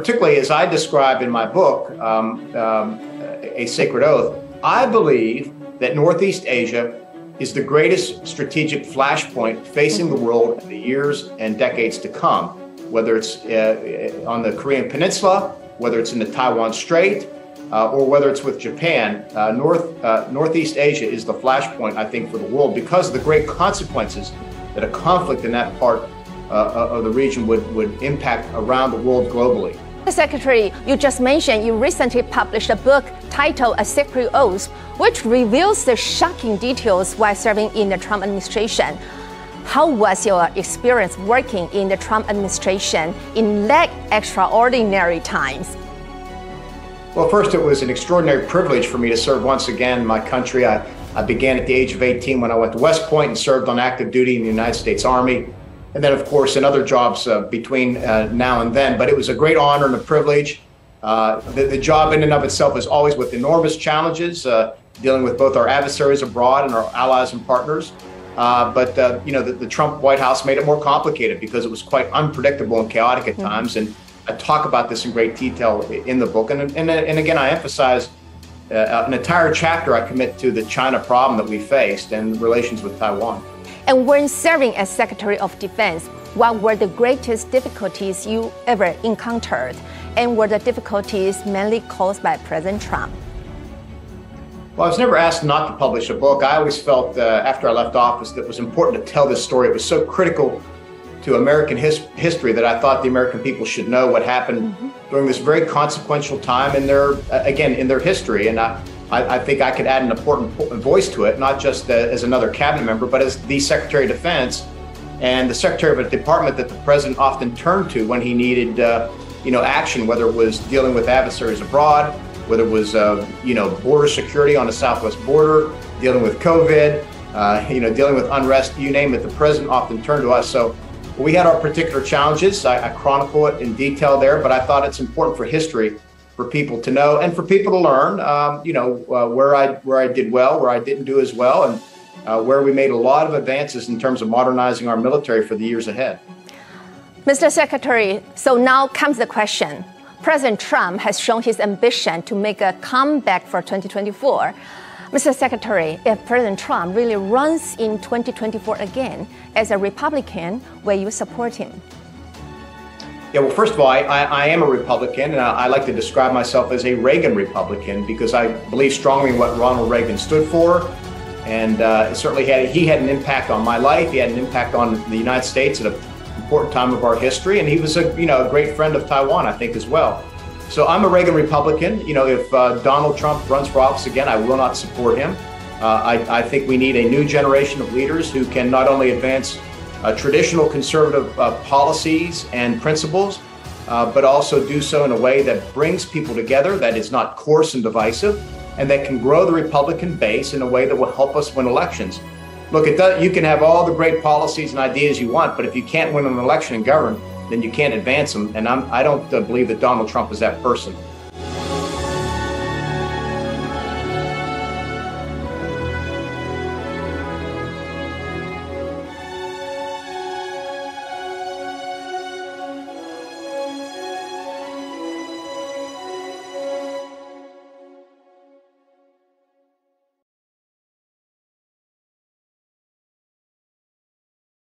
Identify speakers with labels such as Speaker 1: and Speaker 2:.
Speaker 1: particularly as I describe in my book, A Sacred Oath, I believe that Northeast Asia is the greatest strategic flashpoint facing the world in the years and decades to come, whether it's on the Korean Peninsula, whether it's in the Taiwan Strait, or whether it's with Japan. Northeast Asia is the flashpoint, I think, for the world because of the great consequences that a conflict in that part of the region would impact around the world globally.
Speaker 2: Secretary, you just mentioned you recently published a book titled A Sacred Oath, which reveals the shocking details while serving in the Trump administration. How was your experience working in the Trump administration in that extraordinary times?
Speaker 1: Well, first, it was an extraordinary privilege for me to serve once again my country. I began at the age of 18 when I went to West Point and served on active duty in the United States Army. And then, of course, in other jobs between now and then. But it was a great honor and a privilege. The job in and of itself is always with enormous challenges, dealing with both our adversaries abroad and our allies and partners. But the Trump White House made it more complicated because it was quite unpredictable and chaotic at times. And I talk about this in great detail in the book. And again, I emphasize an entire chapter I commit to the China problem that we faced and relations with Taiwan.
Speaker 2: And when serving as Secretary of Defense, what were the greatest difficulties you ever encountered? And were the difficulties mainly caused by President Trump?
Speaker 1: Well, I was never asked not to publish a book. I always felt after I left office that it was important to tell this story. It was so critical to American history that I thought the American people should know what happened during this very consequential time in their history. And I think I could add an important voice to it, not just as another cabinet member, but as the Secretary of Defense and the Secretary of a department that the president often turned to when he needed, action, whether it was dealing with adversaries abroad, whether it was, border security on the southwest border, dealing with COVID, dealing with unrest, you name it, the president often turned to us. So we had our particular challenges. I chronicle it in detail there, but I thought it's important for history for people to know and for people to learn, where I did well, where I didn't do as well, and where we made a lot of advances in terms of modernizing our military for the years ahead.
Speaker 2: Mr. Secretary, so now comes the question. President Trump has shown his ambition to make a comeback for 2024. Mr. Secretary, if President Trump really runs in 2024 again, as a Republican, will you support him?
Speaker 1: Yeah, well, first of all, I am a Republican, and I like to describe myself as a Reagan Republican because I believe strongly in what Ronald Reagan stood for. And certainly he had an impact on my life. He had an impact on the United States at an important time of our history. And he was a great friend of Taiwan, I think, as well. So I'm a Reagan Republican. If Donald Trump runs for office again, I will not support him. I think we need a new generation of leaders who can not only advance traditional conservative policies and principles, but also do so in a way that brings people together, that is not coarse and divisive, and that can grow the Republican base in a way that will help us win elections. Look, you can have all the great policies and ideas you want, but if you can't win an election and govern, then you can't advance them. And I don't believe that Donald Trump is that person.